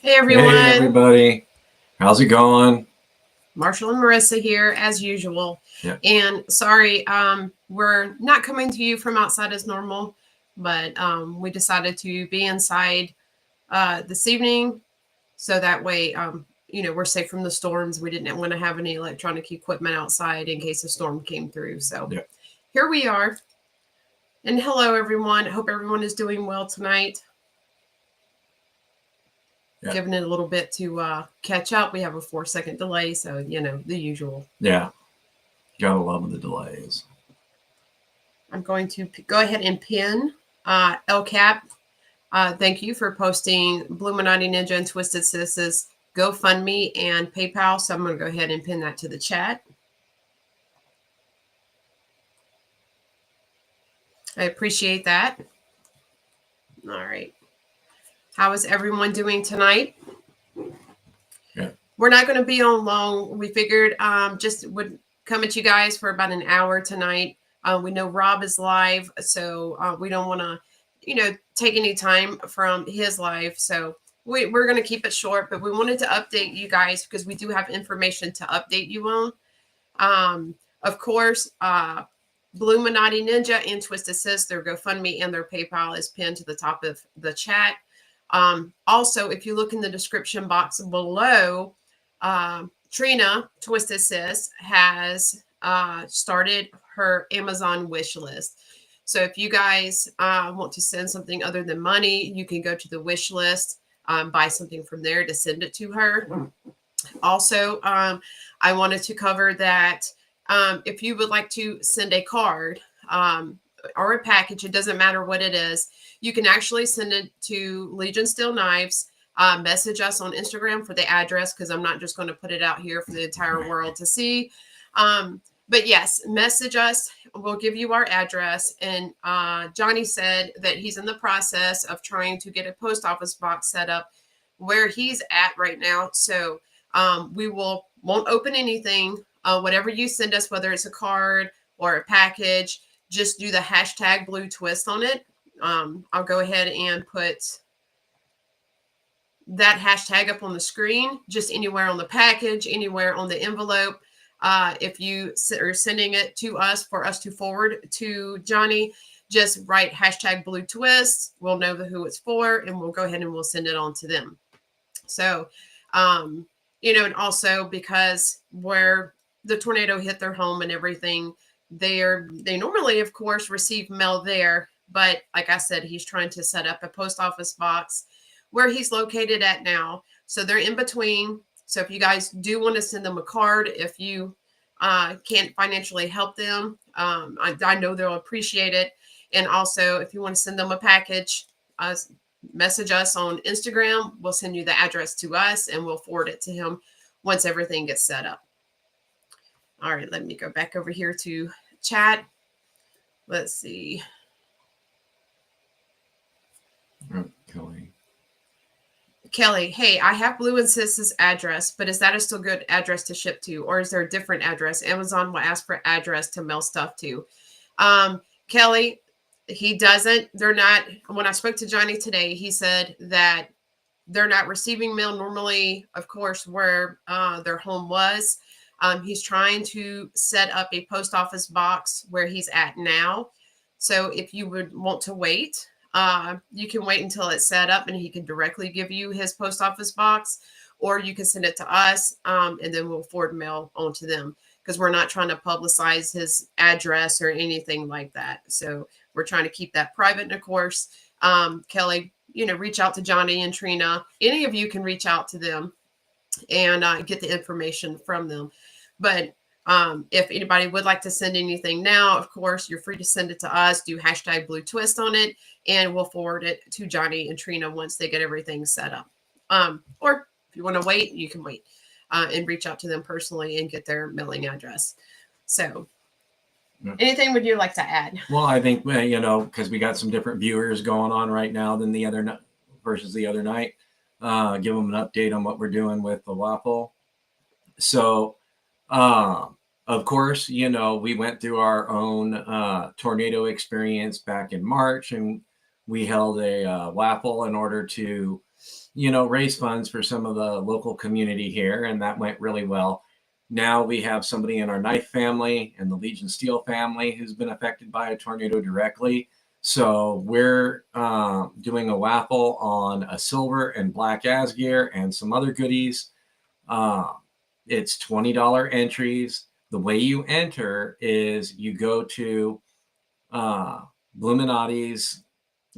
Hey everyone. Hey everybody, how's it going? Marshall and Marissa here as usual. Yeah, And sorry, we're not coming to you from outside as normal, but we decided to be inside this evening so that way, we're safe from the storms. We didn't want to have any electronic equipment outside in case a storm came through. So yeah, here we are. And hello everyone. Hope everyone is doing well tonight. yeah, Giving it a little bit to catch up. We have a 4-second delay, so the usual. yeah. Gotta love the delays. I'm going to go ahead and pin LCAP. Thank you for posting Bluminati Ninja and Twisted Sis's GoFundMe and PayPal. So I'm going to go ahead and pin that to the chat. I appreciate that. All right. How is everyone doing tonight? Yeah. We're not going to be on long. We figured just would come at you guys for about an hour tonight. We know Rob is live, so we don't want to, take any time from his live. So we're going to keep it short, but we wanted to update you guys because we do have information to update you on. Of course, Bluminati Ninja and Twisted Sis, their GoFundMe and their PayPal is pinned to the top of the chat. Also, if you look in the description box below, Trina, Twisted Sis, has started her Amazon wish list. So if you guys want to send something other than money, you can go to the wish list, buy something from there to send it to her. Also, I wanted to cover that if you would like to send a card or a package, it doesn't matter what it is, you can actually send it to Legion Steel Knives. Message us on Instagram for the address because I'm not just going to put it out here for the entire world to see. But yes, message us. We'll give you our address. And Johnny said that he's in the process of trying to get a post office box set up where he's at right now. So we won't open anything. Whatever you send us, whether it's a card or a package, just do the hashtag blue twist on it. I'll go ahead and put that hashtag up on the screen, just anywhere on the package, anywhere on the envelope. If you are sending it to us for us to forward to Johnny, just write hashtag blue twist. We'll know who it's for, and we'll go ahead and we'll send it on to them. So, and also because where the tornado hit their home and everything, they normally, of course, receive mail there. But like I said, he's trying to set up a post office box where he's located at now. So they're in between. So if you guys do want to send them a card, if you can't financially help them, I know they'll appreciate it. And also, if you want to send them a package, message us on Instagram. We'll send you the address to us and we'll forward it to him once everything gets set up. All right, let me go back over here to chat. Let's see. Kelly, hey, I have Blue and Sis's address, but is that a still good address to ship to? Or is there a different address? Amazon will ask for address to mail stuff to. Kelly, he doesn't. They're not. When I spoke to Johnny today, he said that they're not receiving mail normally, of course, where their home was. He's trying to set up a post office box where he's at now. So if you would want to wait, you can wait until it's set up and he can directly give you his post office box, or you can send it to us and then we'll forward mail on to them because we're not trying to publicize his address or anything like that. So we're trying to keep that private. And of course, Kelly, reach out to Johnny and Trina. Any of you can reach out to them and get the information from them. But if anybody would like to send anything now, of course, you're free to send it to us. Do hashtag blue twist on it, and we'll forward it to Johnny and Trina once they get everything set up. Or if you want to wait, you can wait and reach out to them personally and get their mailing address. So anything would you like to add? Well, I think, because we got some different viewers going on right now than the other night versus the other night. Give them an update on what we're doing with the waffle. So, of course, we went through our own tornado experience back in March, and we held a waffle in order to raise funds for some of the local community here, and that went really well. Now we have somebody in our Knife family and the Legion Steel family who's been affected by a tornado directly. So we're doing a raffle on a silver and black Asgear and some other goodies. It's $20 entries. The way you enter is you go to Bluminati's,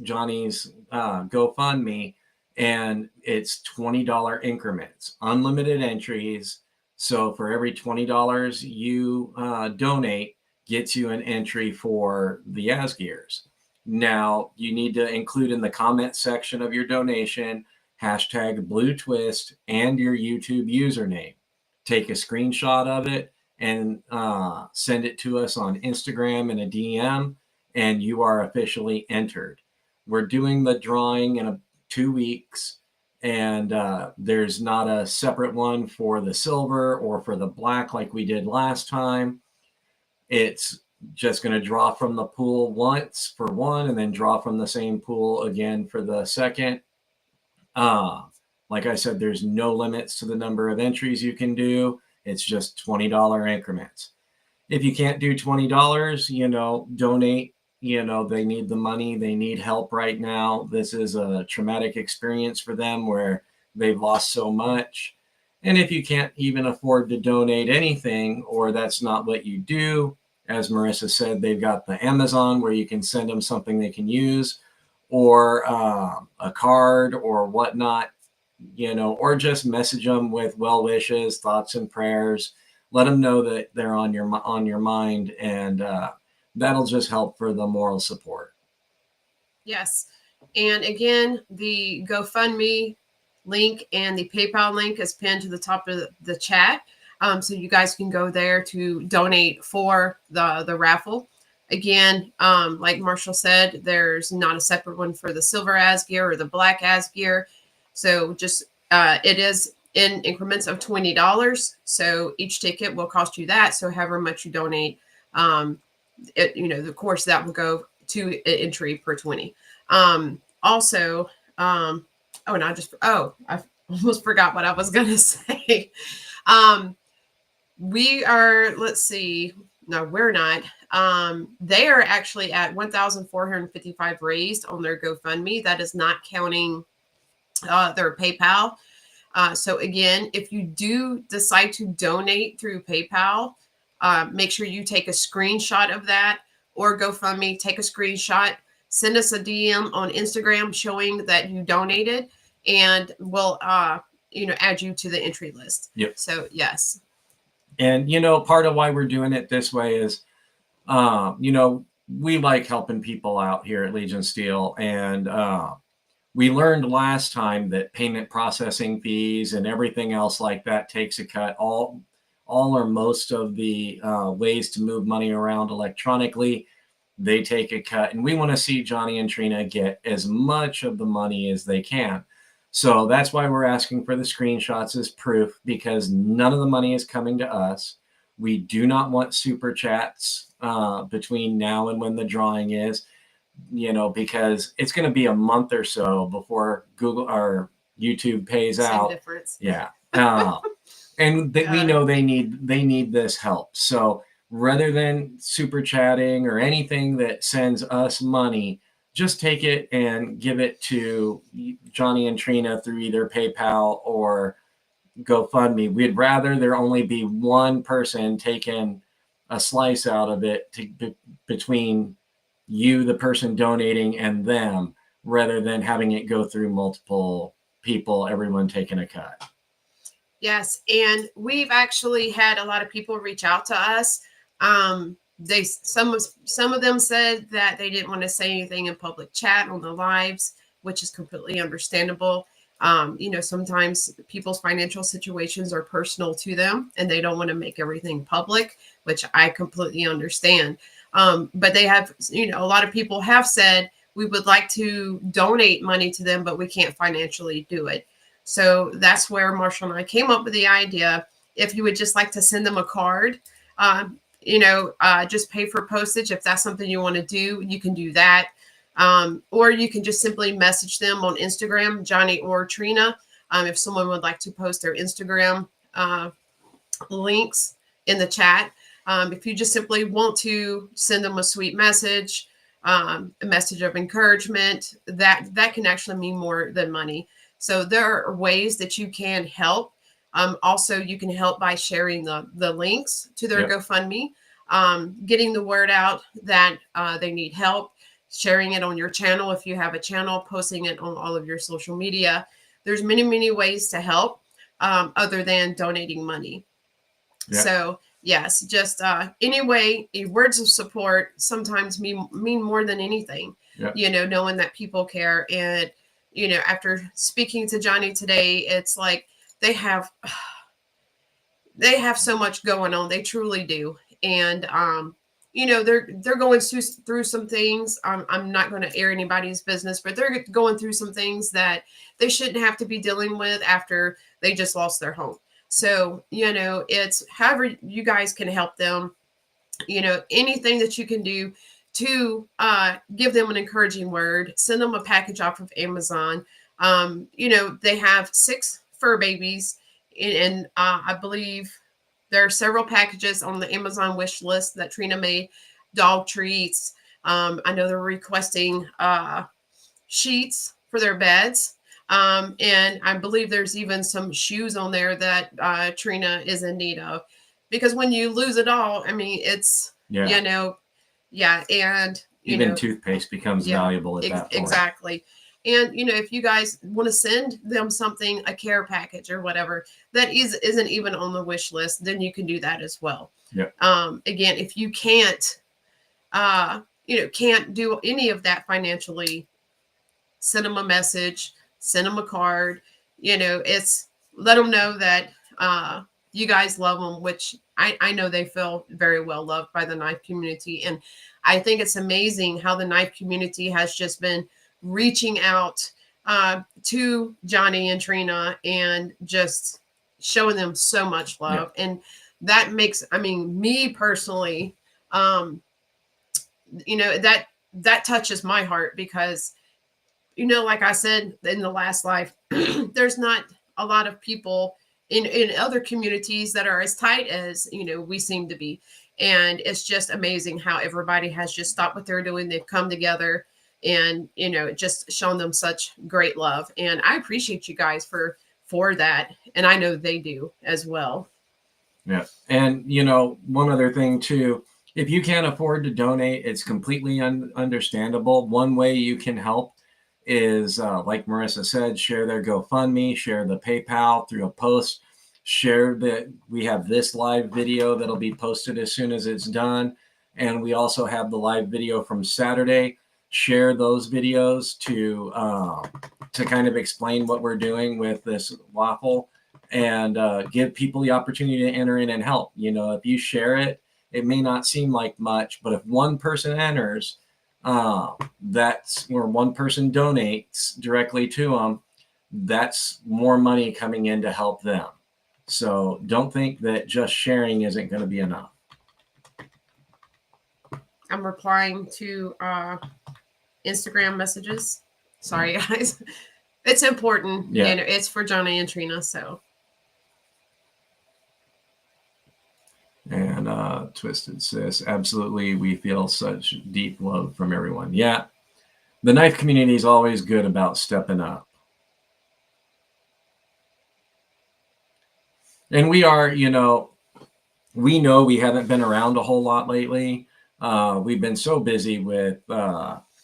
Johnny's GoFundMe, and it's $20 increments, unlimited entries. So for every $20 you donate, gets you an entry for the Asgears. Now you need to include in the comment section of your donation #BlueTwist and your YouTube username. Take a screenshot of it and send it to us on Instagram in a DM, and you are officially entered. We're doing the drawing in 2 weeks, and there's not a separate one for the silver or for the black like we did last time. It's just going to draw from the pool once for one and then draw from the same pool again for the second. Like I said, there's no limits to the number of entries you can do. It's just $20 increments. If you can't do $20, donate. They need the money. They need help right now. This is a traumatic experience for them where they've lost so much. And if you can't even afford to donate anything, or that's not what you do, as Marissa said, they've got the Amazon where you can send them something they can use, or a card or whatnot, or just message them with well wishes, thoughts, and prayers. Let them know that they're on your mind, and that'll just help for the moral support. Yes. And again, the GoFundMe link and the PayPal link is pinned to the top of the chat. So you guys can go there to donate for the raffle. Again, like Marshall said, there's not a separate one for the silver Asgear or the black Asgear. So just it is in increments of $20. So each ticket will cost you that. So however much you donate, of course, that will go to an entry per 20. Also, I almost forgot what I was going to say. We are, let's see. No, we're not. They are actually at 1,455 raised on their GoFundMe. That is not counting their PayPal. So again, if you do decide to donate through PayPal, make sure you take a screenshot of that, or GoFundMe, take a screenshot, send us a DM on Instagram showing that you donated, and we'll add you to the entry list. Yep. So yes. And part of why we're doing it this way is we like helping people out here at Legion Steel, and we learned last time that payment processing fees and everything else like that takes a cut. All or most of the ways to move money around electronically, they take a cut. And we want to see Johnny and Trina get as much of the money as they can. So that's why we're asking for the screenshots as proof, because none of the money is coming to us. We do not want super chats between now and when the drawing is, because it's going to be a month or so before Google or YouTube pays Same out. Difference. Yeah. And we know they need this help. So rather than super chatting or anything that sends us money, just take it and give it to Johnny and Trina through either PayPal or GoFundMe. We'd rather there only be one person taking a slice out of it between you, the person donating, and them, rather than having it go through multiple people, everyone taking a cut. Yes, and we've actually had a lot of people reach out to us. Some of them said that they didn't want to say anything in public chat on the lives, which is completely understandable. Sometimes people's financial situations are personal to them and they don't want to make everything public, which I completely understand. But they have, a lot of people have said we would like to donate money to them, but we can't financially do it. So that's where Marshall and I came up with the idea. If you would just like to send them a card, just pay for postage. If that's something you want to do, you can do that. Or you can just simply message them on Instagram, Johnny or Trina. If someone would like to post their Instagram links in the chat. If you just simply want to send them a sweet message, a message of encouragement, that can actually mean more than money. So there are ways that you can help. Also, you can help by sharing the links to their GoFundMe, getting the word out that they need help, sharing it on your channel if you have a channel, posting it on all of your social media. There's many, many ways to help other than donating money. Yeah. So yes, just anyway, words of support sometimes mean more than anything. Yeah. You know, knowing that people care, and you know, after speaking to Johnny today, it's like they have so much going on. They truly do, and you know, they're going through some things. I'm not going to air anybody's business, but they're going through some things that they shouldn't have to be dealing with after they just lost their home. So, you know, it's however you guys can help them, you know, anything that you can do to give them an encouraging word, send them a package off of Amazon. You know, they have 6 fur babies, and I believe there are several packages on the Amazon wish list that Trina made, dog treats. I know they're requesting sheets for their beds. And I believe there's even some shoes on there that Trina is in need of, because when you lose it all, I mean, it's, you know, and even toothpaste becomes valuable at that point. Exactly. And you know, if you guys want to send them something, a care package or whatever that isn't even on the wish list, then you can do that as well. Yeah. Again, if you can't, you know, can't do any of that financially, send them a message, send them a card. You know, it's let them know that you guys love them, which I know they feel very well loved by the knife community. And I think it's amazing how the knife community has just been reaching out to Johnny and Trina and just showing them so much love. Yeah. And that makes, I mean, me personally, you know, that touches my heart, because you know, like I said in the last live, there's not a lot of people in other communities that are as tight as, you know, we seem to be. And it's just amazing how everybody has just stopped what they're doing. They've come together and, you know, just shown them such great love. And I appreciate you guys for that. And I know they do as well. Yeah. And, you know, one other thing too, if you can't afford to donate, it's completely understandable. One way you can help is, like Marissa said, share their GoFundMe, share the PayPal through a post, share that we have this live video that'll be posted as soon as it's done. And we also have the live video from Saturday. Share those videos to kind of explain what we're doing with this waffle, and give people the opportunity to enter in and help. You know, if you share it, it may not seem like much, but if one person enters, that's where one person donates directly to them, that's more money coming in to help them. So don't think that just sharing isn't going to be enough. I'm replying to Instagram messages. Sorry, guys. It's important. Yeah. You know, it's for Johnny and Trina. So. And Twisted Sis, absolutely, we feel such deep love from everyone. Yeah, the knife community is always good about stepping up. And we are, you know we haven't been around a whole lot lately. We've been so busy with,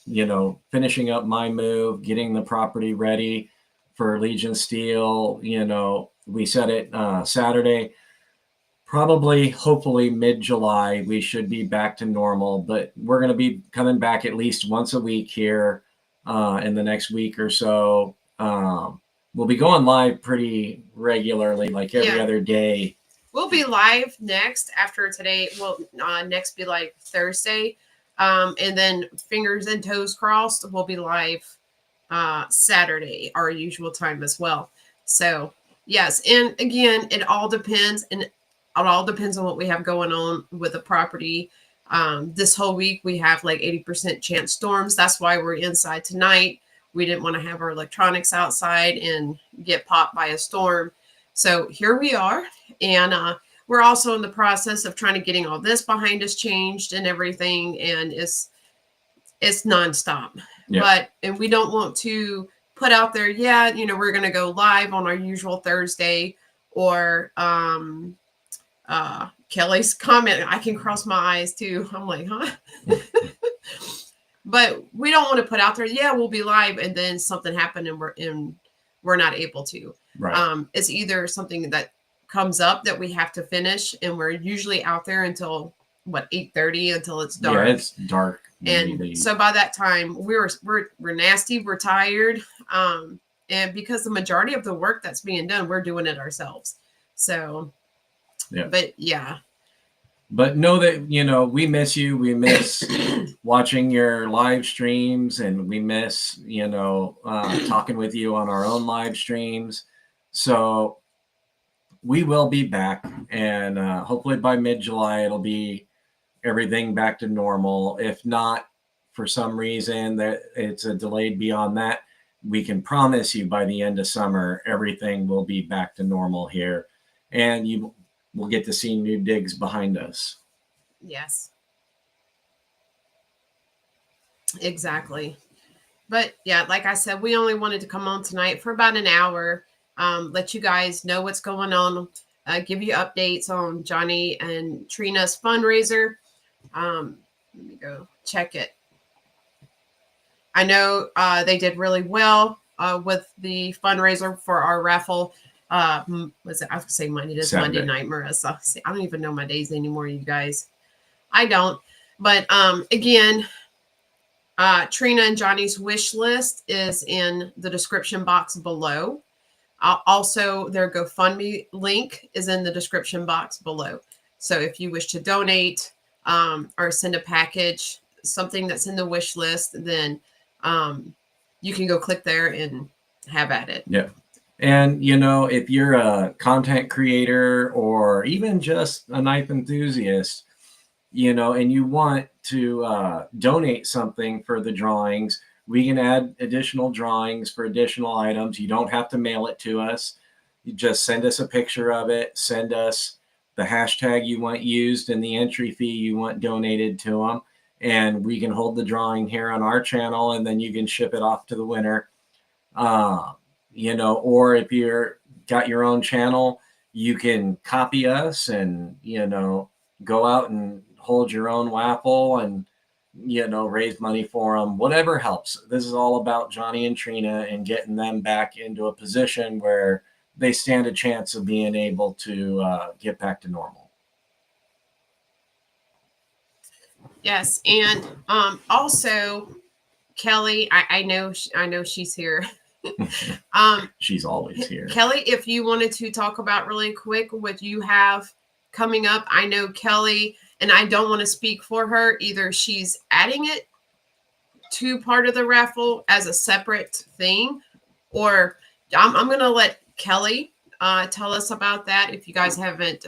you know, finishing up my move, getting the property ready for Legion Steel. You know, we said it Saturday. Probably, hopefully mid-July, we should be back to normal, but we're going to be coming back at least once a week here in the next week or so. We'll be going live pretty regularly, like every other day. We'll be live next after today. Well, next be like Thursday. And then fingers and toes crossed, we'll be live Saturday, our usual time as well. So, yes. And again, it all depends. And it all depends on what we have going on with the property. This whole week we have like 80% chance storms. That's why we're inside tonight. We didn't want to have our electronics outside and get popped by a storm. So here we are. And we're also in the process of trying to getting all this behind us changed and everything. And it's nonstop. Yeah. And we don't want to put out there, we're going to go live on our usual Thursday, or Kelly's comment, I can cross my eyes too. I'm like, huh? But we don't want to put out there, we'll be live, and then something happened and we're not able to. Right. It's either something that comes up that we have to finish, and we're usually out there until 8:30 until it's dark. Yeah, it's dark. And so by that time we're nasty, we're tired. And because the majority of the work that's being done, we're doing it ourselves. So yeah. But know that, we miss you. We miss watching your live streams, and we miss, talking with you on our own live streams. So we will be back, and hopefully by mid-July, it'll be everything back to normal. If not, for some reason that it's a delayed beyond that, we can promise you by the end of summer, everything will be back to normal here. And you will get to see new digs behind us. Yes. Exactly. But yeah, like I said, we only wanted to come on tonight for about an hour, let you guys know what's going on, give you updates on Johnny and Trina's fundraiser. Let me go check it. I know they did really well with the fundraiser for our raffle. Was it? I was say Monday. It is Saturday. Monday night, Marissa. See, I don't even know my days anymore, you guys. I don't. But again, Trina and Johnny's wish list is in the description box below. Also, their GoFundMe link is in the description box below. So if you wish to donate or send a package, something that's in the wish list, then you can go click there and have at it. Yeah. And, if you're a content creator or even just a knife enthusiast, and you want to donate something for the drawings, we can add additional drawings for additional items. You don't have to mail it to us. You just send us a picture of it, send us the hashtag you want used and the entry fee you want donated to them. And we can hold the drawing here on our channel, and then you can ship it off to the winner. Or if you're got your own channel, you can copy us and, go out and hold your own waffle and, raise money for them, whatever helps. This is all about Johnny and Trina and getting them back into a position where they stand a chance of being able to get back to normal. Yes. And also, Kelly, I know she's here. She's always here. Kelly, if you wanted to talk about really quick what you have coming up, I know Kelly, and I don't want to speak for her, either she's adding it to part of the raffle as a separate thing, or I'm going to let Kelly tell us about that. If you guys haven't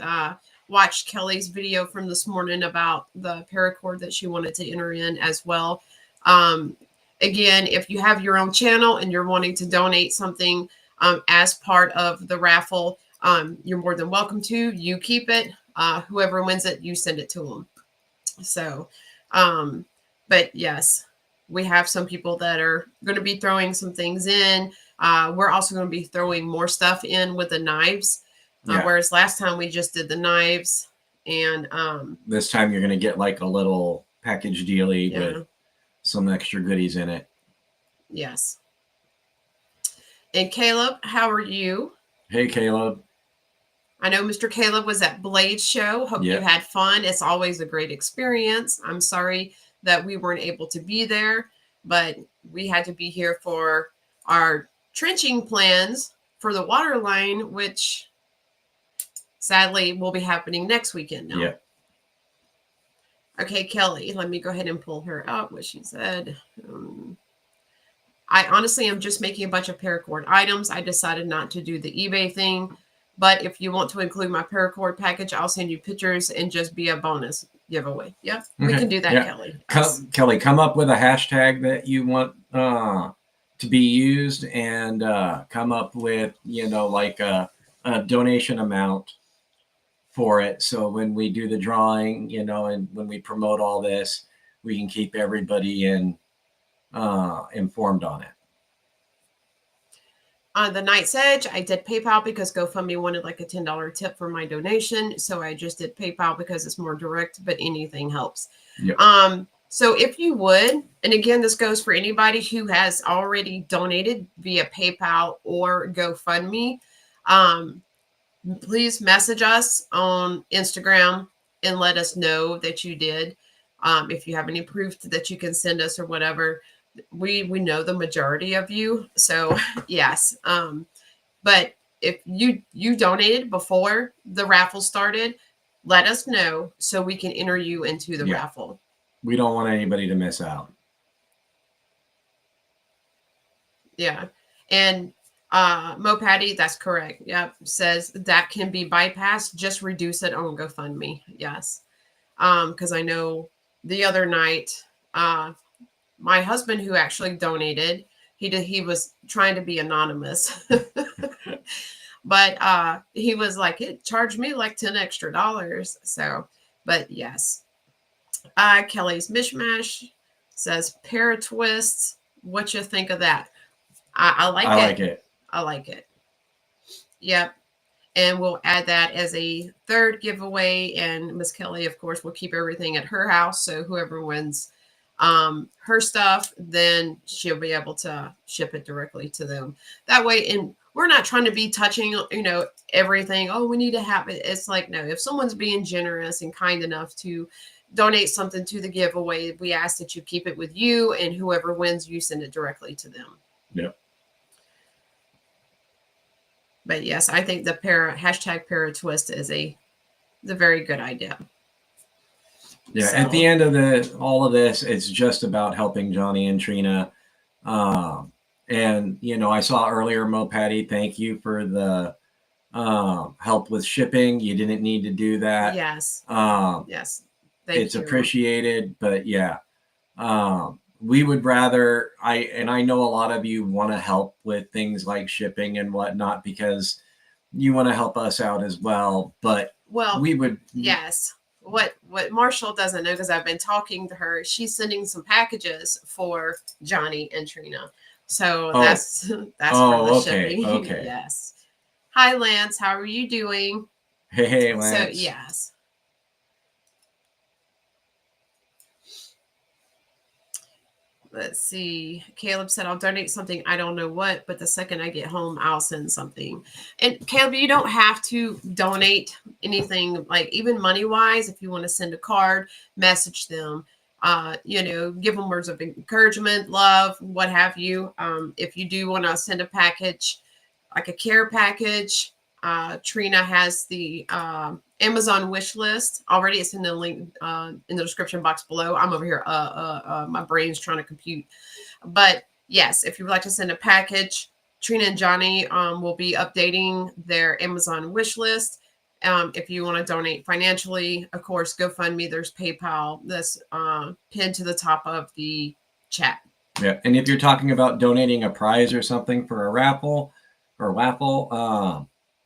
watched Kelly's video from this morning about the paracord that she wanted to enter in as well. Again, if you have your own channel and you're wanting to donate something as part of the raffle, you're more than welcome to. You keep it. Whoever wins it, you send it to them. So, but yes, we have some people that are going to be throwing some things in. We're also going to be throwing more stuff in with the knives. Whereas last time we just did the knives, and this time you're going to get like a little package dealie with some extra goodies in it. Yes. And Caleb, how are you? Hey, Caleb. I know Mr. Caleb was at Blade's show. Hope you had fun. It's always a great experience. I'm sorry that we weren't able to be there, but we had to be here for our trenching plans for the water line, which sadly will be happening next weekend now. Yeah. Okay, Kelly, let me go ahead and pull her up, what she said. I honestly am just making a bunch of paracord items. I decided not to do the eBay thing, but if you want to include my paracord package, I'll send you pictures and just be a bonus. giveaway. Yep, we Okay. can do that, Yeah. Kelly. Kelly, come up with a hashtag that you want to be used, and come up with, like a donation amount for it. So when we do the drawing, and when we promote all this, we can keep everybody informed on it. On the Night's Edge, I did PayPal because GoFundMe wanted like a $10 tip for my donation. So I just did PayPal because it's more direct, but anything helps. Yep. So if you would, and again, this goes for anybody who has already donated via PayPal or GoFundMe, please message us on Instagram and let us know that you did. If you have any proof that you can send us or whatever, we know the majority of you. So yes. But if you donated before the raffle started, let us know so we can enter you into the raffle. We don't want anybody to miss out. Yeah. And Mo Patty, that's correct. Yep. Says that can be bypassed. Just reduce it on GoFundMe. Yes. Because I know the other night, my husband, who actually donated, he was trying to be anonymous. But he was like, it charged me like $10 extra. So, but yes. Kelly's Mishmash says Paratwist. What you think of that? I like it. I like it. Yep. And we'll add that as a third giveaway. And Miss Kelly, of course, will keep everything at her house. So whoever wins her stuff, then she'll be able to ship it directly to them. That way, and we're not trying to be touching, everything. Oh, we need to have it. It's like, no, if someone's being generous and kind enough to donate something to the giveaway, we ask that you keep it with you, and whoever wins, you send it directly to them. Yep. But yes, I think the hashtag Paratwist is the very good idea. Yeah, so, at the end of all of this, it's just about helping Johnny and Trina. And, I saw earlier, Mo Patty, thank you for the help with shipping. You didn't need to do that. Yes. Yes. It's appreciated, but yeah. We would rather, I know a lot of you want to help with things like shipping and whatnot because you want to help us out as well. But we would. Yes. What Marshall doesn't know, because I've been talking to her, she's sending some packages for Johnny and Trina. So that's for the shipping. Okay. Yes. Hi, Lance. How are you doing? Hey, Lance. So yes. Let's see. Caleb said, I'll donate something. I don't know what, but the second I get home, I'll send something. And Caleb, you don't have to donate anything, like even money wise. If you want to send a card, message them, give them words of encouragement, love, what have you. If you do want to send a package, like a care package, Trina has the Amazon wish list already. It's in the link in the description box below. I'm over here. My brain's trying to compute. But yes, if you would like to send a package, Trina and Johnny will be updating their Amazon wish list. If you want to donate financially, of course, GoFundMe. There's PayPal that's pinned to the top of the chat. Yeah, and if you're talking about donating a prize or something for a raffle,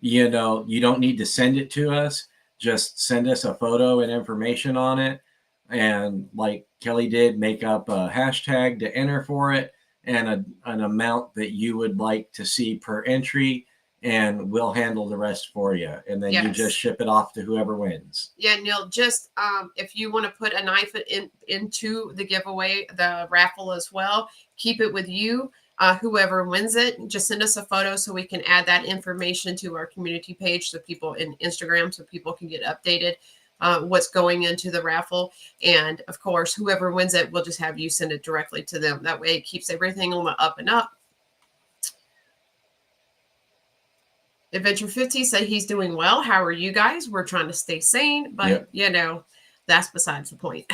you don't need to send it to us. Just send us a photo and information on it. And like Kelly did, make up a hashtag to enter for it and an amount that you would like to see per entry. And we'll handle the rest for you. And then you just ship it off to whoever wins. Yeah, Neil, just if you want to put a knife into the giveaway, the raffle as well, keep it with you. Whoever wins it, just send us a photo so we can add that information to our community page so people in Instagram, so people can get updated what's going into the raffle. And of course, whoever wins it, we'll just have you send it directly to them. That way it keeps everything on the up and up. Adventure 50 said he's doing well. How are you guys? We're trying to stay sane, but that's besides the point.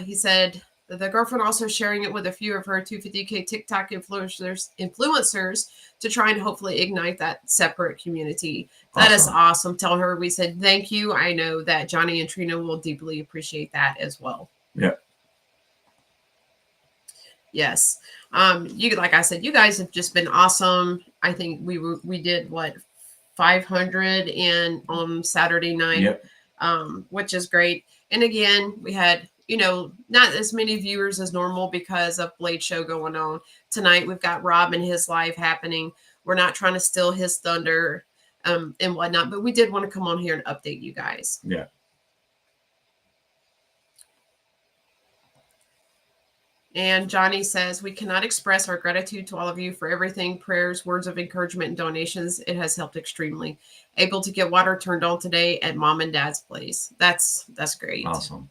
He said, The girlfriend also sharing it with a few of her 250K TikTok influencers to try and hopefully ignite that separate community. That is awesome. Tell her we said thank you. I know that Johnny and Trina will deeply appreciate that as well. Yeah. Yes. You, like I said, you guys have just been awesome. I think we did what, 500 in on Saturday night, yep. Which is great. And again, we had, not as many viewers as normal because of Blade Show going on tonight. We've got Rob and his live happening. We're not trying to steal his thunder and whatnot, but we did want to come on here and update you guys. Yeah. And Johnny says, we cannot express our gratitude to all of you for everything, prayers, words of encouragement, and donations. It has helped extremely. Able to get water turned on today at mom and dad's place. That's great. Awesome.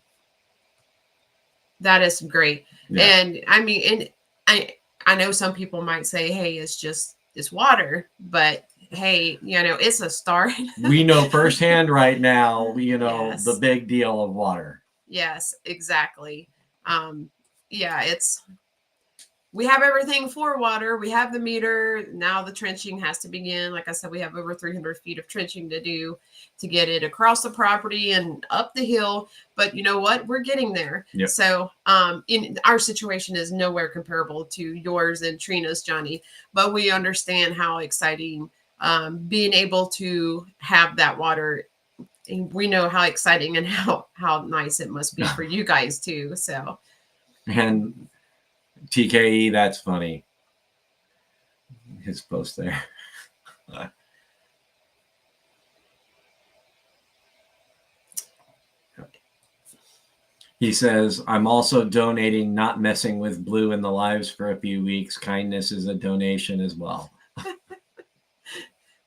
That is great. Yeah. And I mean, and I know some people might say, hey, it's water, but hey, it's a start. We know firsthand right now, Yes. the big deal of water. Yes, exactly. Yeah, we have everything for water. We have the meter. Now the trenching has to begin. Like I said, we have over 300 feet of trenching to do to get it across the property and up the hill. But you know what? We're getting there. Yep. So in our situation is nowhere comparable to yours and Trina's, Johnny. But we understand how exciting being able to have that water. And we know how exciting and how nice it must be for you guys too. So. And TKE, that's funny. His post there. He says, I'm also donating, not messing with Blue in the lives for a few weeks. Kindness is a donation as well.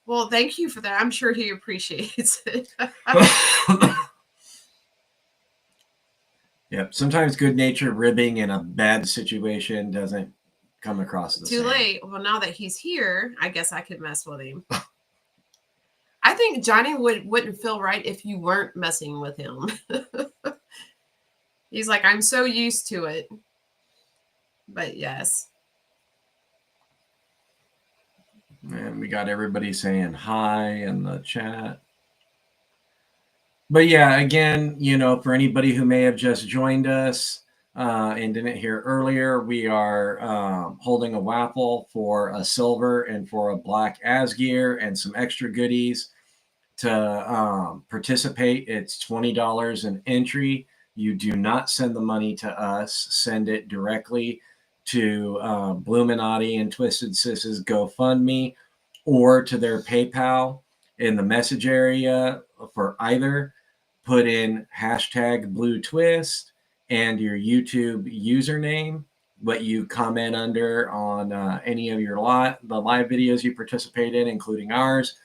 Well, thank you for that. I'm sure he appreciates it. Yep. Sometimes good natured ribbing in a bad situation doesn't come across the Too same. late. Well, now that he's here, I guess I could mess with him. I think Johnny wouldn't feel right if you weren't messing with him. He's like, I'm so used to it. But yes. And we got everybody saying hi in the chat. But yeah, again, for anybody who may have just joined us and didn't hear earlier, we are holding a raffle for a silver and for a black Asgear and some extra goodies. To participate, it's $20 an entry. You do not send the money to us. Send it directly to Bluminati and Twisted Sis's GoFundMe or to their PayPal in the message area for either. Put in hashtag Blue Twist and your YouTube username, what you comment under on any of the live videos you participate in, including ours.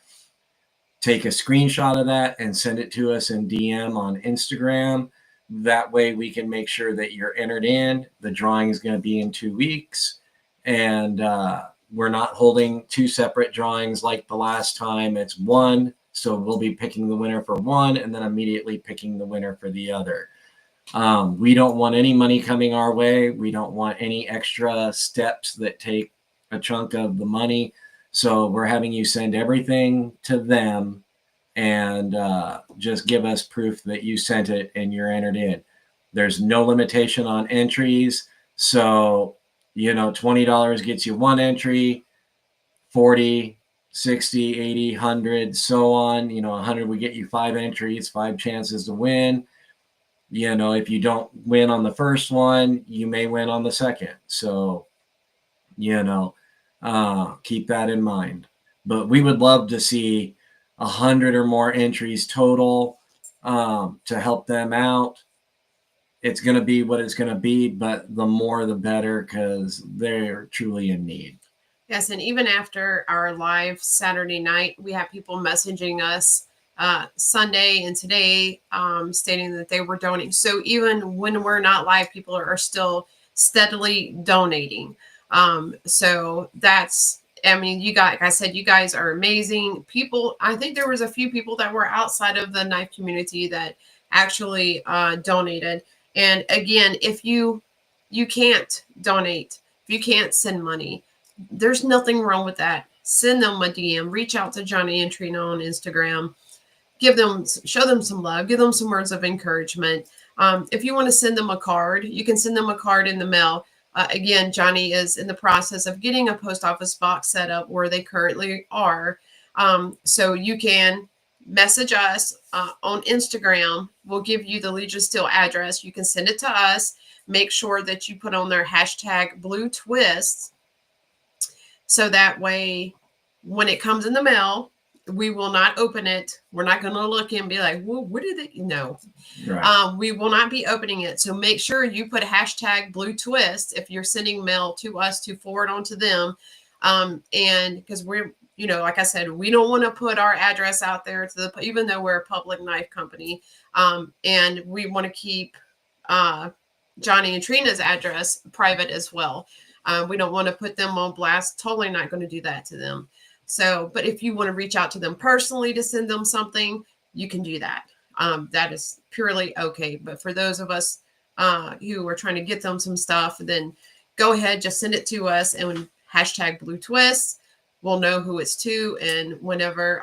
Take a screenshot of that and send it to us in DM on Instagram. That way we can make sure that you're entered in. The drawing is going to be in 2 weeks. And we're not holding two separate drawings like the last time. It's one. So we'll be picking the winner for one and then immediately picking the winner for the other. We don't want any money coming our way. We don't want any extra steps that take a chunk of the money. So we're having you send everything to them and just give us proof that you sent it and you're entered in. There's no limitation on entries. So, $20 gets you one entry, 40, 60, 80, 100, so on. 100 would get you 5 entries, 5 chances to win. If you don't win on the first one, you may win on the second. So, keep that in mind. But we would love to see 100 or more entries total to help them out. It's going to be what it's going to be, but the more the better because they're truly in need. Yes, and even after our live Saturday night, we have people messaging us Sunday and today stating that they were donating. So even when we're not live, people are still steadily donating. So that's, like I said, you guys are amazing people. I think there was a few people that were outside of the knife community that actually donated. And again, if you you can't donate, if you can't send money, there's nothing wrong with that. Send them a DM, reach out to Johnny and Trina on Instagram, show them some love, give them some words of encouragement. If you want to send them a card, you can send them a card in the mail. Again, Johnny is in the process of getting a post office box set up where they currently are. So you can message us on Instagram. We'll give you the Legion Steel address. You can send it to us. Make sure that you put on their hashtag Blue Twist. So that way, when it comes in the mail, we will not open it. We're not going to look and be like, well, what did it? No, Right. we will not be opening it. So make sure you put hashtag Blue Twist if you're sending mail to us to forward on to them. And because we're, like I said, we don't want to put our address out there even though we're a public knife company. And we want to keep Johnny and Trina's address private as well. We don't want to put them on blast. Totally not going to do that to them. So, but if you want to reach out to them personally to send them something, you can do that. That is purely okay. But for those of us who are trying to get them some stuff, then go ahead, just send it to us and hashtag Blue Twist. We'll know who it's to. And whenever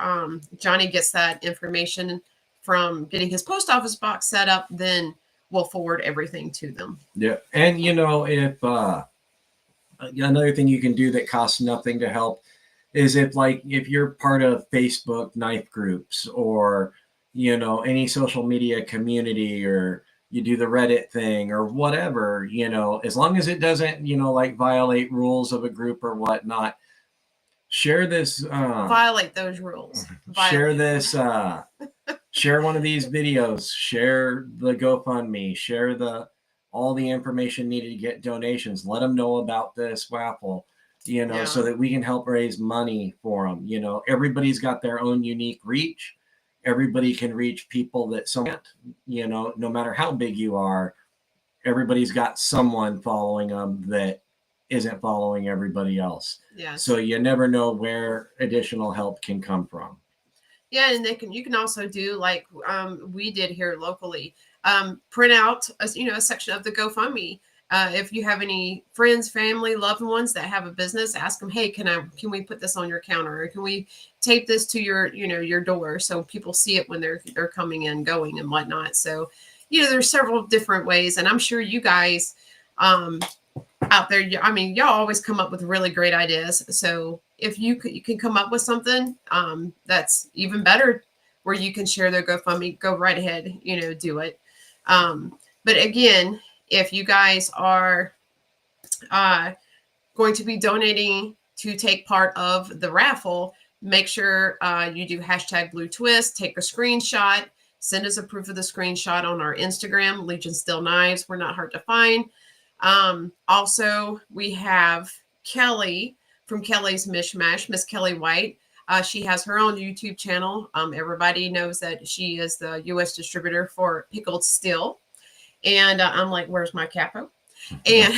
Johnny gets that information from getting his post office box set up, then we'll forward everything to them. Yeah. And, if another thing you can do that costs nothing to help is if you're part of Facebook knife groups or, any social media community, or you do the Reddit thing or whatever, as long as it doesn't, violate rules of a group or whatnot, share this. Violate those rules. Share this. Share one of these videos. Share the GoFundMe. Share all the information needed to get donations. Let them know about this raffle. So that we can help raise money for them. Everybody's got their own unique reach. Everybody can reach people that no matter how big you are, everybody's got someone following them that isn't following everybody else. Yeah. So you never know where additional help can come from. Yeah, and you can also do like we did here locally. Print out a section of the GoFundMe. If you have any friends, family, loved ones that have a business, ask them, hey, can we put this on your counter? Or can we tape this to your door so people see it when they're coming in, going and whatnot? So, there's several different ways. And I'm sure you guys out there, y'all always come up with really great ideas. So if you can come up with something that's even better where you can share their GoFundMe, go right ahead, do it. But again, if you guys are going to be donating to take part of the raffle, make sure you do hashtag Blue Twist, take a screenshot, send us a proof of the screenshot on our Instagram, Legion Steel Knives. We're not hard to find. Also, we have Kelly from Kelly's Mishmash, Miss Kelly White. She has her own YouTube channel. Everybody knows that she is the U.S. distributor for Pickled Steel. And I'm like, where's my capo? And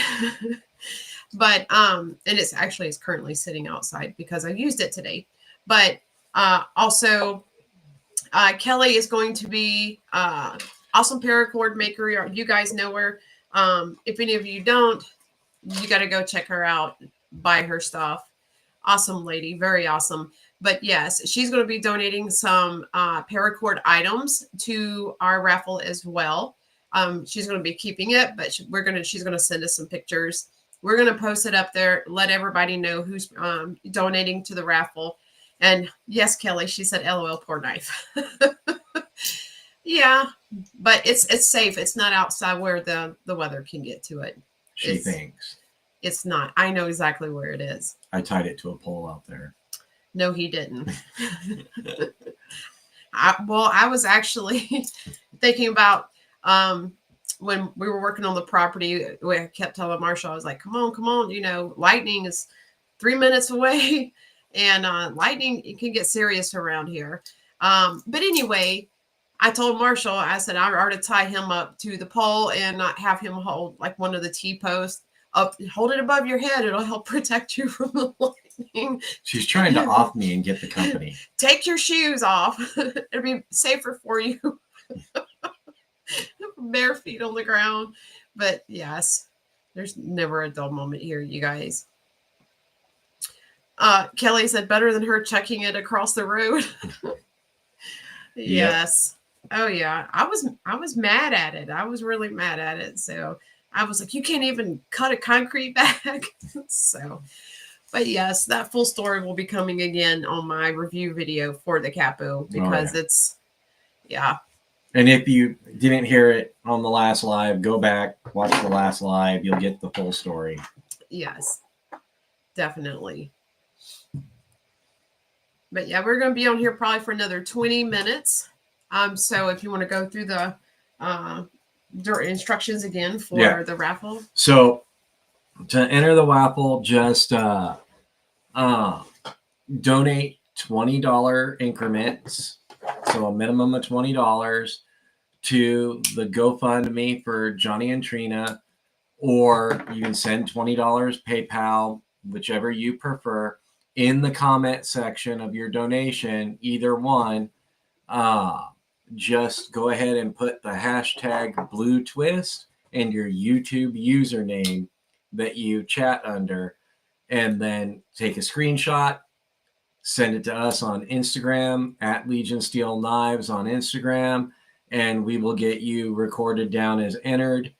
but and it's currently sitting outside because I used it today. But also Kelly is going to be awesome paracord maker. You guys know her. If any of you don't, you got to go check her out, buy her stuff. Awesome lady, very awesome. But yes, she's going to be donating some paracord items to our raffle as well. She's going to be keeping it, but she's going to send us some pictures. We're going to post it up there, let everybody know who's donating to the raffle. And yes, Kelly, she said, LOL, poor knife. Yeah, but it's safe. It's not outside where the weather can get to it. She thinks. It's not. I know exactly where it is. I tied it to a pole out there. No, he didn't. I was actually thinking about when we were working on the property. I kept telling Marshall, I was like, come on, lightning is 3 minutes away, and lightning, it can get serious around here. But anyway, I told Marshall, I said, I already tie him up to the pole and not have him hold like one of the T-posts up, hold it above your head. It'll help protect you from the lightning. She's trying to off me and get the company. Take your shoes off. It'll be safer for you. Bare feet on the ground. But yes, There's never a dull moment here, you guys. Kelly said better than her checking it across the road. Yes. Yep. Oh yeah. I was mad at it. I was really mad at it. So I was like, you can't even cut a concrete bag. So, but yes, that full story will be coming again on my review video for the capo because it's, yeah. And if you didn't hear it on the last live, go back, watch the last live. You'll get the full story. Yes, definitely. But yeah, we're going to be on here probably for another 20 minutes. So if you want to go through the instructions again for the raffle. So to enter the raffle, just donate $20 increments. So a minimum of $20 to the GoFundMe for Johnny and Trina, or you can send $20 PayPal, whichever you prefer. In the comment section of your donation, either one, just go ahead and put the hashtag Blue Twist and your YouTube username that you chat under, and then take a screenshot, send it to us on Instagram at Legion Steel Knives on Instagram, and we will get you recorded down as entered.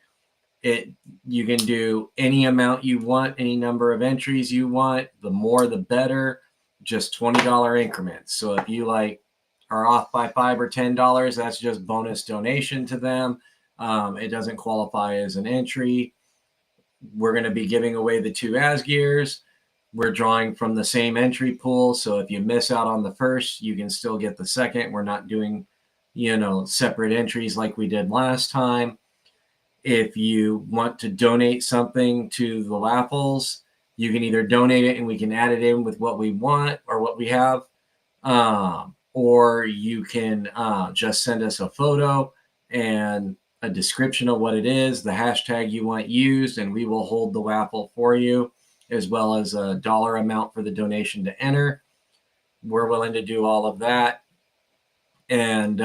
You can do any amount you want, any number of entries you want. The more, the better. Just $20 increments. So if you are off by $5 or $10, that's just bonus donation to them. It doesn't qualify as an entry. We're going to be giving away the 2 Asgears. We're drawing from the same entry pool. So if you miss out on the first, you can still get the second. We're not doing, separate entries like we did last time. If you want to donate something to the raffles, you can either donate it and we can add it in with what we want or what we have, or you can just send us a photo and a description of what it is, the hashtag you want used, and we will hold the raffle for you, as well as a dollar amount for the donation to enter. We're willing to do all of that. And,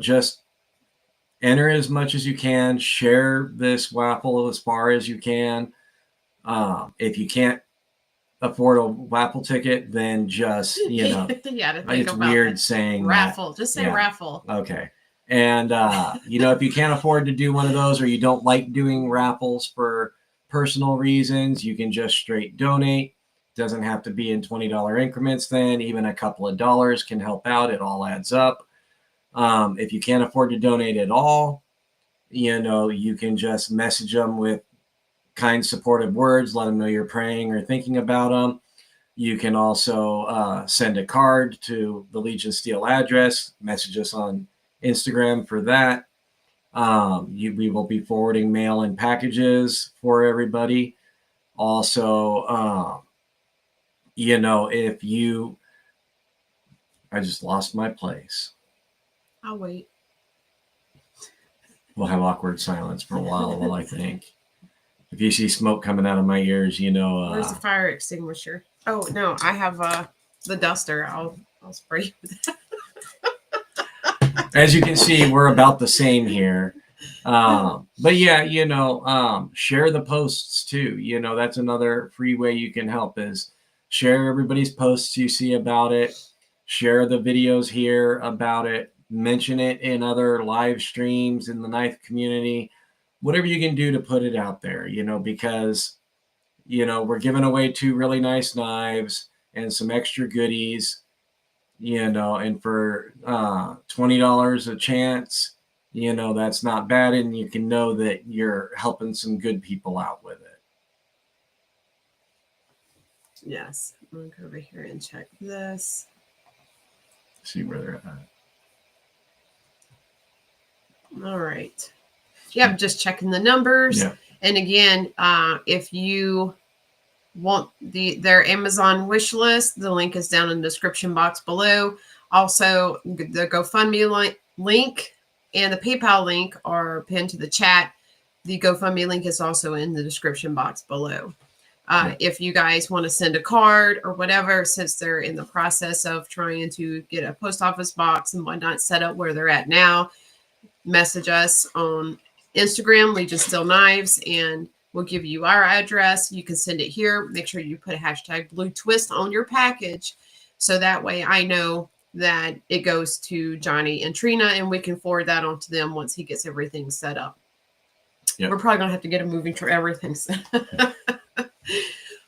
just enter as much as you can. Share this raffle as far as you can. If you can't afford a raffle ticket, then just, it's weird saying raffle. That. Just say raffle. Okay. And, if you can't afford to do one of those, or you don't like doing raffles for personal reasons, you can just straight donate. Doesn't have to be in $20 increments then. Even a couple of dollars can help out. It all adds up. If you can't afford to donate at all, you can just message them with kind, supportive words, let them know you're praying or thinking about them. You can also send a card to the Legion Steel address, message us on Instagram for that. We will be forwarding mail and packages for everybody. Also, if you, I just lost my place. I'll wait. We'll have awkward silence for a while I think. If you see smoke coming out of my ears, Where's the fire extinguisher? Oh no, I have the duster. I'll spray you with that. As you can see, we're about the same here. But yeah, share the posts too. That's another free way you can help, is share everybody's posts you see about it. Share the videos here about it. Mention it in other live streams in the knife community. Whatever you can do to put it out there, because, we're giving away 2 really nice knives and some extra goodies, and for $20 a chance, that's not bad. And you can know that you're helping some good people out with it. Yes. I'm going to go over here and check this. See where they're at. All right. Yeah, I'm just checking the numbers. Yeah. And again, if you want their Amazon wish list, the link is down in the description box below. Also, the GoFundMe link and the PayPal link are pinned to the chat. The GoFundMe link is also in the description box below. If you guys want to send a card or whatever, since they're in the process of trying to get a post office box and whatnot set up where they're at now, message us on Instagram, Legion Still Knives, and we'll give you our address. You can send it here. Make sure you put hashtag Blue Twist on your package, so that way I know that it goes to Johnny and Trina, and we can forward that on to them once he gets everything set up. Yep. We're probably gonna have to get a moving truck. Everything set.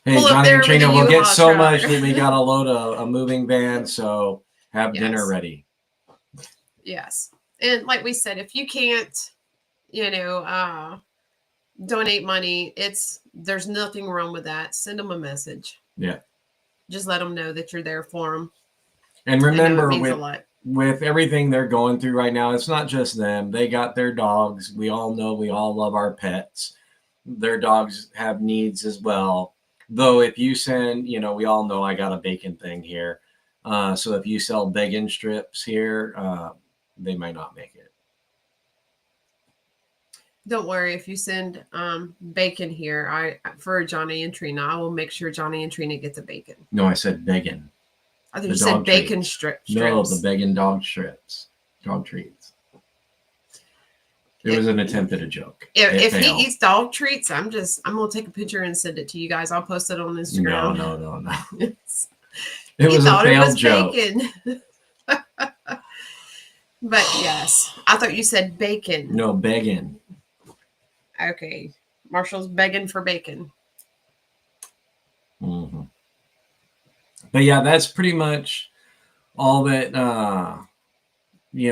Hey, Pull up Johnny there and with Trina a will get U-Haul so truck. much that we got to load a moving van, so have Yes. dinner ready. Yes. And like we said, if you can't, donate money, there's nothing wrong with that. Send them a message. Yeah. Just let them know that you're there for them. And remember, it means a lot. with everything they're going through right now, it's not just them. They got their dogs. We all know we all love our pets. Their dogs have needs as well. Though if you send, we all know I got a bacon thing here. So if you sell bacon strips here, they might not make it. Don't worry, if you send bacon here, for Johnny and Trina, I will make sure Johnny and Trina get the bacon. No, I said bacon. I think you said bacon strips. No, the bacon dog strips, dog treats. It was an attempt at a joke. If he eats dog treats, I'm gonna take a picture and send it to you guys. I'll post it on Instagram. No. It was a failed joke. Bacon. But yes, I thought you said bacon. No, bacon. Okay, Marshall's begging for bacon. Mm-hmm. But yeah, that's pretty much all that.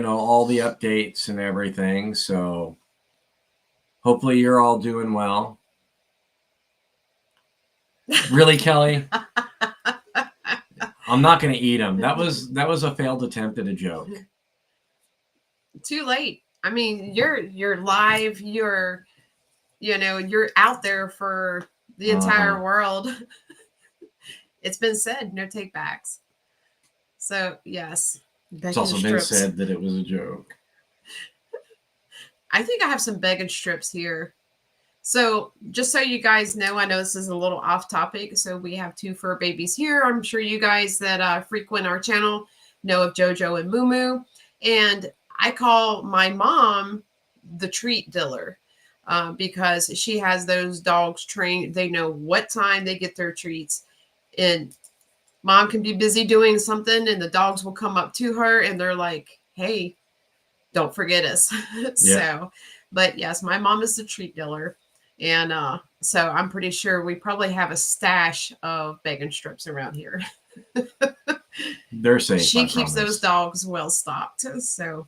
All the updates and everything. So hopefully you're all doing well. Really, Kelly? I'm not going to eat them. That was a failed attempt at a joke. Too late. I mean, you're live. You're out there for the entire world. It's been said, no take backs. So yes. It's also been said that it was a joke. I think I have some bacon strips here. So just so you guys know, I know this is a little off topic. So we have 2 fur babies here. I'm sure you guys that frequent our channel know of Jojo and Moo. And I call my mom the treat dealer because she has those dogs trained. They know what time they get their treats. And Mom can be busy doing something and the dogs will come up to her and they're like, hey, don't forget us. So, but yes, my mom is the treat dealer. And so I'm pretty sure we probably have a stash of bacon strips around here. They're safe. She keeps those dogs well stocked. So,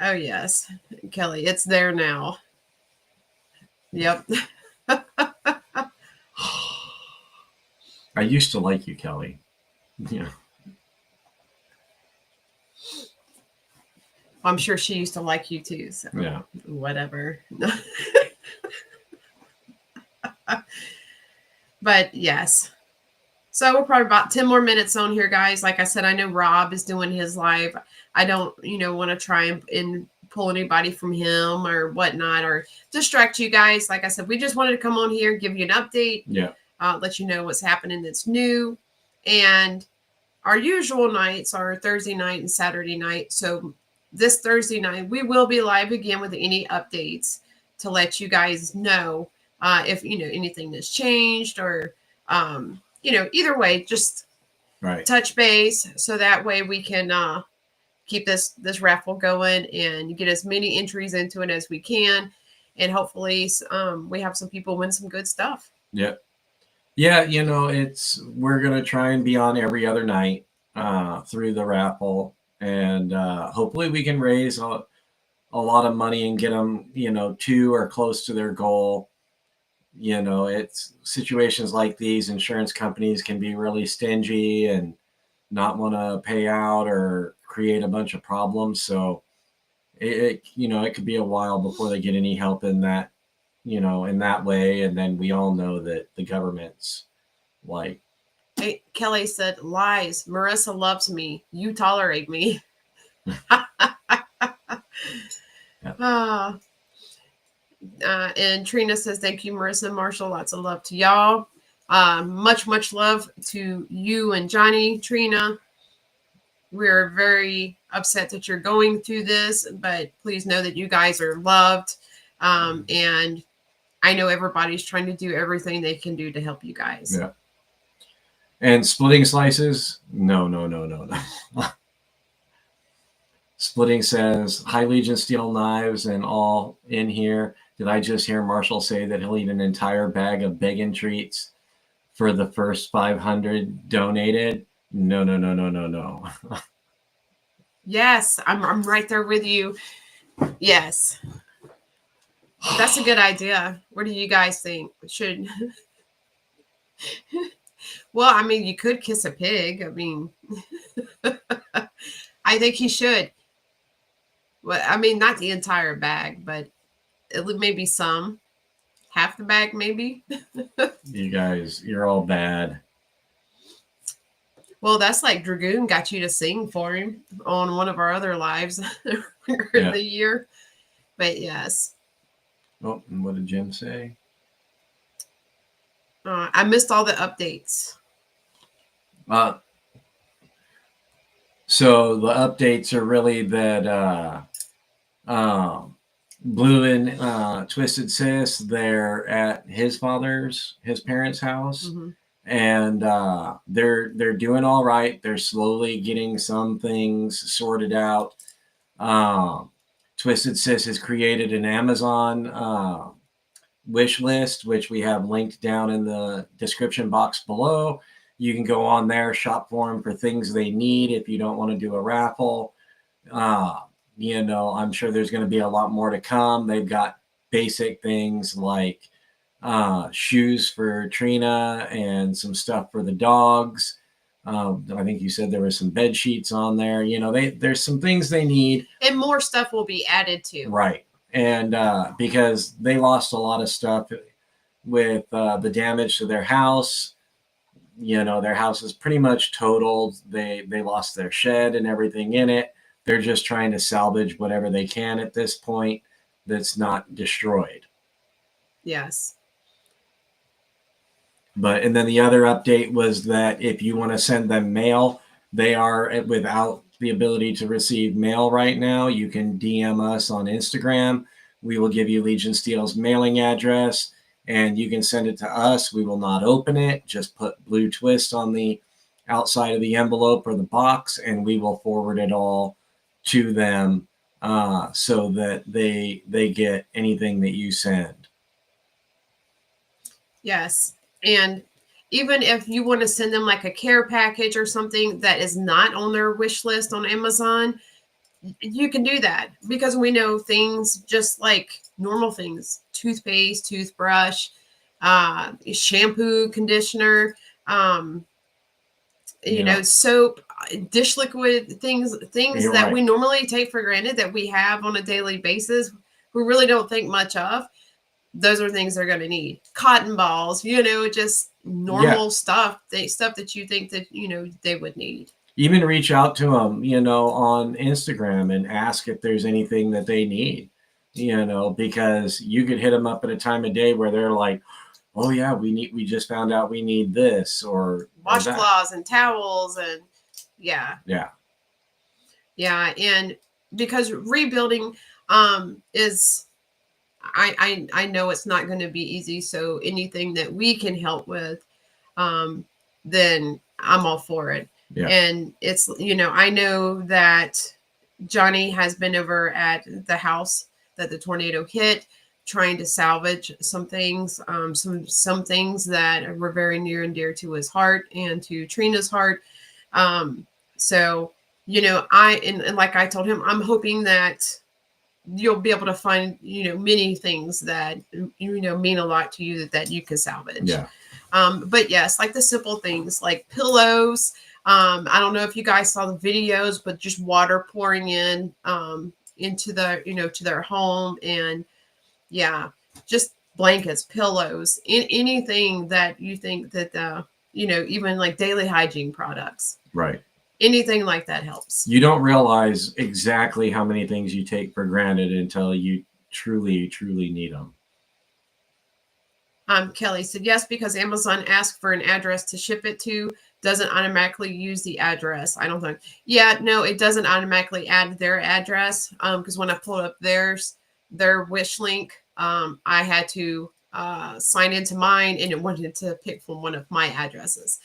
oh yes, Kelly, it's there now. Yep. I used to like you, Kelly. Yeah. I'm sure she used to like you too. So yeah. Whatever. But yes. So we're probably about 10 more minutes on here, guys. Like I said, I know Rob is doing his live. I don't, want to try and pull anybody from him or whatnot or distract you guys. Like I said, we just wanted to come on here, give you an update. Yeah. Let you know what's happening that's new. And our usual nights are Thursday night and Saturday night. So this Thursday night, we will be live again with any updates to let you guys know if, anything has changed or, either way, just touch base. So that way we can keep this raffle going and get as many entries into it as we can. And hopefully we have some people win some good stuff. Yep. Yeah, we're going to try and be on every other night through the raffle. And hopefully we can raise a lot of money and get them, to or close to their goal. It's situations like these, insurance companies can be really stingy and not want to pay out or create a bunch of problems. So it could be a while before they get any help in that, in that way. And then we all know that the government's like. Hey, Kelly said, lies. Marissa loves me. You tolerate me. And Trina says, thank you, Marissa and Marshall. Lots of love to y'all. Much love to you and Johnny, Trina. We're very upset that you're going through this, but please know that you guys are loved. And I know everybody's trying to do everything they can do to help you guys. Yeah. And splitting slices? No, no, no, no, no. Splitting says, hi, Legion Steel Knives and all in here. Did I just hear Marshall say that he'll eat an entire bag of bacon treats for the first 500 donated? No, no, no, no, no, no. Yes, I'm right there with you. Yes. That's a good idea. What do you guys think? Should Well, I mean, you could kiss a pig. I mean, I think he should. Well, I mean, not the entire bag, but maybe some. Half the bag, maybe. You guys, you're all bad. Well, that's like Dragoon got you to sing for him on one of our other lives earlier in the year. But yes. Oh, and what did Jim say? I missed all the updates. So the updates are really that Blue and Twisted Sis, they're at his parents' house, and they're doing all right. They're slowly getting some things sorted out. Twisted Sis has created an Amazon wish list, which we have linked down in the description box below. You can go on there, shop for them for things they need if you don't want to do a raffle. I'm sure there's going to be a lot more to come. They've got basic things like shoes for Trina and some stuff for the dogs. I think you said there were some bed sheets on there. There's some things they need. And more stuff will be added to. Right. And because they lost a lot of stuff with the damage to their house. Their house is pretty much totaled. They lost their shed and everything in it. They're just trying to salvage whatever they can at this point that's not destroyed. Yes. And then the other update was that if you want to send them mail, they are without the ability to receive mail right now. You can DM us on Instagram. We will give you Legion Steel's mailing address, and you can send it to us. We will not open it. Just put Blue Twist on the outside of the envelope or the box, and we will forward it all to them so that they get anything that you send. Yes. And even if you want to send them like a care package or something that is not on their wish list on Amazon, you can do that, because we know things just like normal things: toothpaste, toothbrush, shampoo, conditioner, soap, dish liquid, things You're that right. we normally take for granted that we have on a daily basis, we really don't think much of. Those are things they're going to need. Cotton balls, just normal stuff, stuff that you think that, they would need. Even reach out to them, on Instagram and ask if there's anything that they need, because you could hit them up at a time of day where they're like, oh yeah, we just found out we need this or washcloths and towels and yeah. And because rebuilding is, I know it's not going to be easy. So anything that we can help with, then I'm all for it. Yeah. And it's, I know that Johnny has been over at the house that the tornado hit, trying to salvage some things, some things that were very near and dear to his heart and to Trina's heart. So, and like I told him, I'm hoping that you'll be able to find, many things that, mean a lot to you that you can salvage. Yeah. But yes, like the simple things like pillows. I don't know if you guys saw the videos, but just water pouring in into the, to their home, and just blankets, pillows, anything that you think that, even like daily hygiene products. Right. Anything like that helps. You don't realize exactly how many things you take for granted until you truly, truly need them. Kelly said yes, because Amazon asked for an address to ship it to, doesn't automatically use the address. I don't think. Yeah, no, it doesn't automatically add their address. Because when I pulled up their wish link, I had to sign into mine, and it wanted to pick from one of my addresses.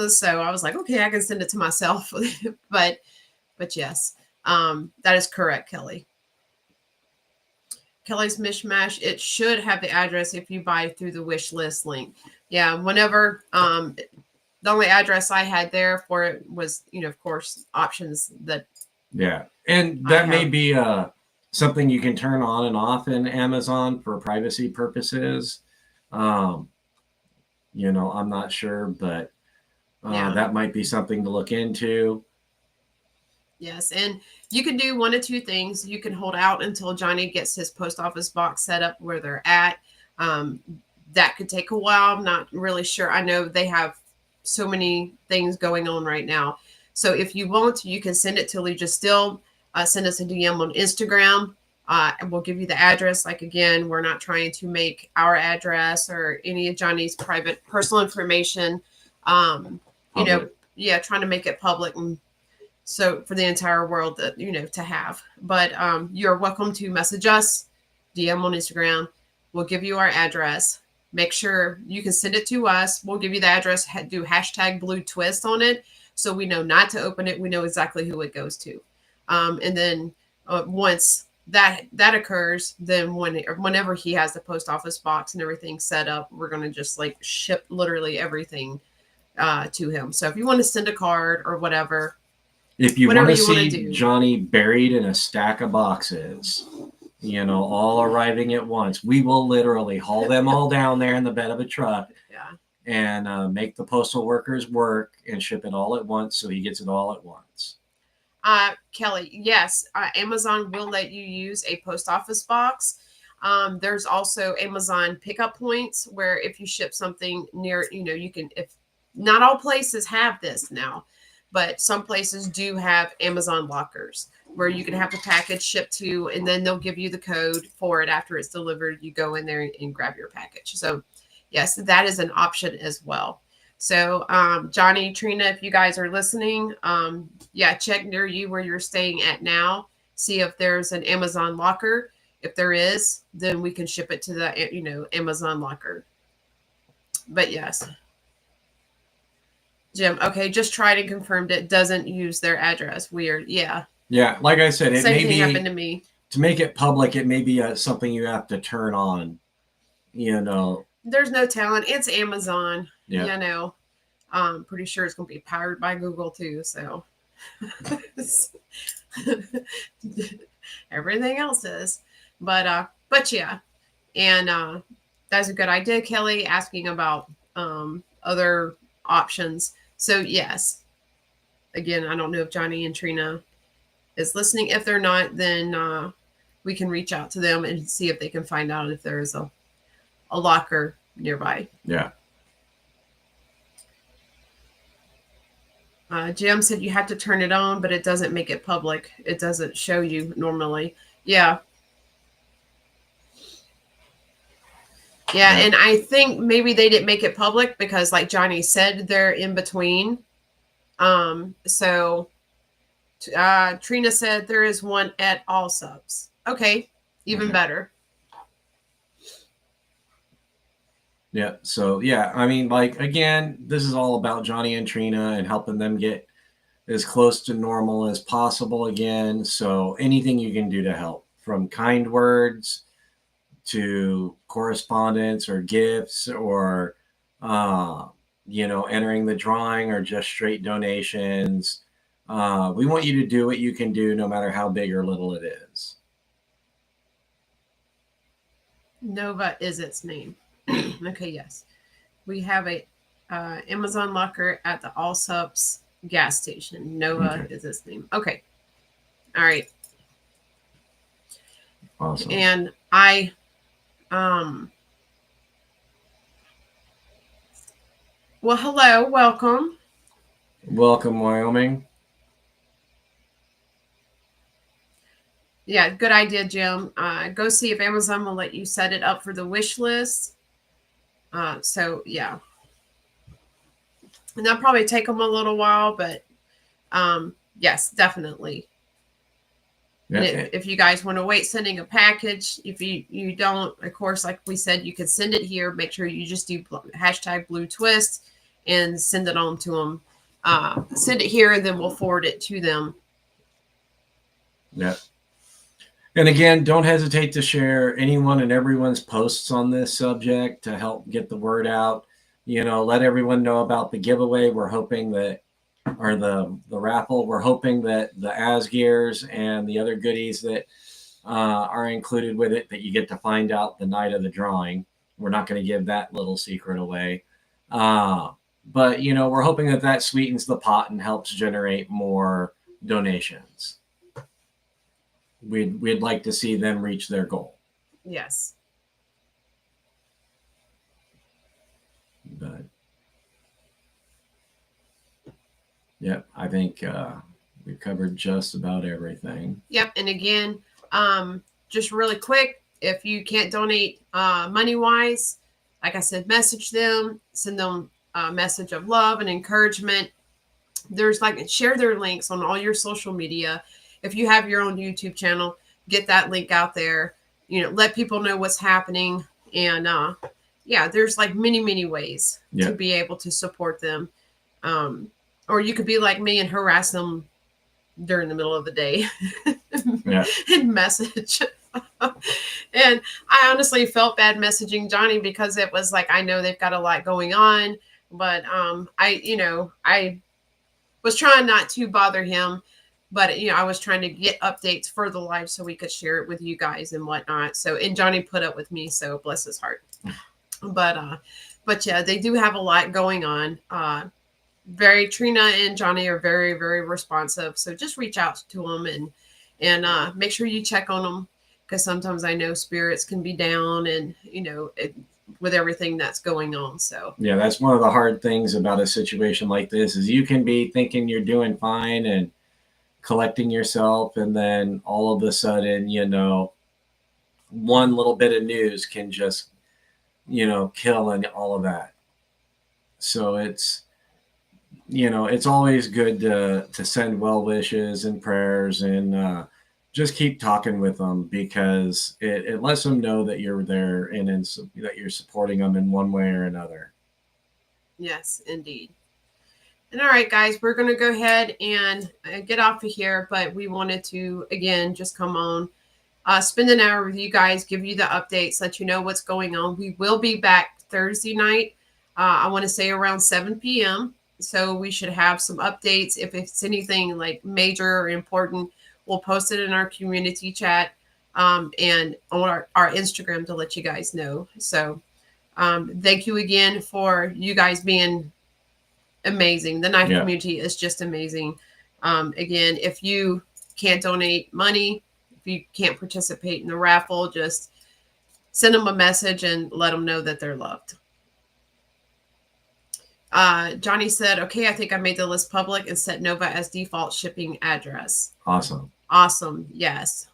So I was like, okay, I can send it to myself. but yes, that is correct, Kelly. Kelly's Mishmash, it should have the address if you buy through the wish list link. Yeah, whenever the only address I had there for it was, of course, options that. Yeah, and that may be something you can turn on and off in Amazon for privacy purposes. I'm not sure, but that might be something to look into. Yes, and you can do one of two things. You can hold out until Johnny gets his post office box set up where they're at. That could take a while. I'm not really sure. I know they have so many things going on right now. So if you want, you can send it to Lee. Just still send us a DM on Instagram. And we'll give you the address. Like, again, we're not trying to make our address or any of Johnny's private personal information, trying to make it public. And so for the entire world that, to have. But you're welcome to message us, DM on Instagram. We'll give you our address. Make sure you can send it to us. We'll give you the address, do hashtag blue twist on it, so we know not to open it. We know exactly who it goes to. And then once that occurs, then whenever he has the post office box and everything set up, we're going to just ship literally everything to him. So if you want to send a card or whatever, if you want to see Johnny buried in a stack of boxes, all arriving at once, we will literally haul them all down there in the bed of a truck. Yeah. And make the postal workers work and ship it all at once, so he gets it all at once. Kelly, yes, Amazon will let you use a post office box. There's also Amazon pickup points where if you ship something near, you can, if not all places have this now, but some places do have Amazon lockers where you can have the package shipped to, and then they'll give you the code for it after it's delivered. You go in there and grab your package. So yes, that is an option as well. So Johnny, Trina, if you guys are listening, check near you where you're staying at now. See if there's an Amazon locker. If there is, then we can ship it to the, Amazon locker. But yes. Jim, okay, just tried and confirmed it. Doesn't use their address. Weird. Yeah. Yeah, like I said, it may be happened to me. To make it public, it may be something you have to turn on. There's no telling. It's Amazon. Yeah. I'm pretty sure it's going to be powered by Google too. So everything else is. But yeah, and that's a good idea, Kelly, asking about other options. So yes, again, I don't know if Johnny and Trina is listening. If they're not, then we can reach out to them and see if they can find out if there is a locker nearby. Yeah. Jim said you have to turn it on, but it doesn't make it public. It doesn't show you normally. Yeah. Yeah, and I think maybe they didn't make it public because, like Johnny said, they're in between. So Trina said there is one at all subs. Okay, even better. Yeah. So yeah, I mean, again, this is all about Johnny and Trina and helping them get as close to normal as possible again. So anything you can do to help, from kind words to correspondence or gifts or entering the drawing or just straight donations. We want you to do what you can do, no matter how big or little it is. Nova is its name. Okay, yes. We have a Amazon locker at the Allsups gas station. Nova is its name. Okay. All right. Awesome. And well, hello, welcome. Welcome, Wyoming. Yeah, good idea, Jim. Go see if Amazon will let you set it up for the wish list. So yeah, and that'll probably take them a little while, but yes, definitely. And if you guys want to wait sending a package, if you don't, of course, like we said, you can send it here. Make sure you just do hashtag Blue Twist and send it on to them. Send it here, and then we'll forward it to them. Yeah. And again, don't hesitate to share anyone and everyone's posts on this subject to help get the word out. Let everyone know about the giveaway. We're hoping that, or the raffle, we're hoping that the Asgears and the other goodies that are included with it, that you get to find out the night of the drawing. We're not going to give that little secret away. But, we're hoping that that sweetens the pot and helps generate more donations. We'd like to see them reach their goal. Yes. But yeah, I think we covered just about everything. Yep. And again, just really quick, if you can't donate money wise, like I said, message them, send them a message of love and encouragement. Share their links on all your social media. If you have your own YouTube channel, get that link out there. Let people know what's happening. And there's like many ways to be able to support them. Or you could be like me and harass them during the middle of the day and message. And I honestly felt bad messaging Johnny because it was like, I know they've got a lot going on, but I was trying not to bother him, but I was trying to get updates for the live so we could share it with you guys and whatnot. So, and Johnny put up with me, so bless his heart. But yeah, they do have a lot going on. Trina and Johnny are very, very responsive. So just reach out to them and make sure you check on them, because sometimes I know spirits can be down and, with everything that's going on. So yeah, that's one of the hard things about a situation like this is you can be thinking you're doing fine and collecting yourself, and then all of a sudden, one little bit of news can just, kill and all of that. So it's always good to send well wishes and prayers and just keep talking with them, because it lets them know that you're there and that you're supporting them in one way or another. Yes, indeed. And all right, guys, we're going to go ahead and get off of here, but we wanted to, again, just come on, spend an hour with you guys, give you the updates, let you know what's going on. We will be back Thursday night, I want to say around 7 p.m., so we should have some updates. If it's anything like major or important, we'll post it in our community chat and on our Instagram to let you guys know. So thank you again for you guys being amazing. The knife community is just amazing. Again, if you can't donate money, if you can't participate in the raffle, just send them a message and let them know that they're loved. Johnny said, okay, I think I made the list public and set Nova as default shipping address. Awesome. Yes.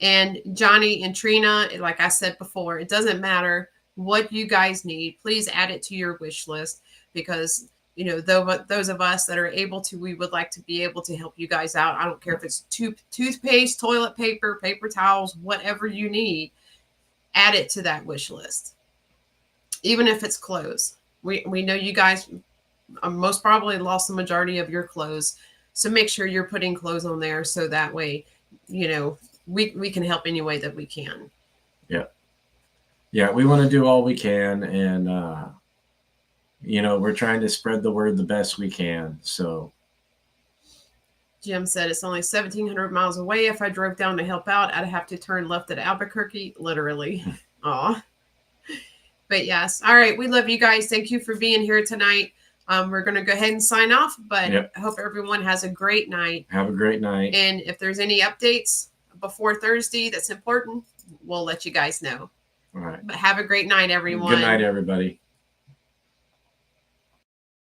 And Johnny and Trina, like I said before, it doesn't matter what you guys need. Please add it to your wish list, because, those of us that are able to, we would like to be able to help you guys out. I don't care if it's toothpaste, toilet paper, paper towels, whatever you need, add it to that wish list. Even if it's clothes. We know you guys most probably lost the majority of your clothes. So make sure you're putting clothes on there, so that way, we can help any way that we can. Yeah. Yeah, we want to do all we can. And, we're trying to spread the word the best we can. So Jim said it's only 1,700 miles away. If I drove down to help out, I'd have to turn left at Albuquerque, literally. Aw. But yes. All right. We love you guys. Thank you for being here tonight. We're going to go ahead and sign off, but I hope everyone has a great night. Have a great night. And if there's any updates before Thursday that's important, we'll let you guys know. All right. But have a great night, everyone. Good night, everybody.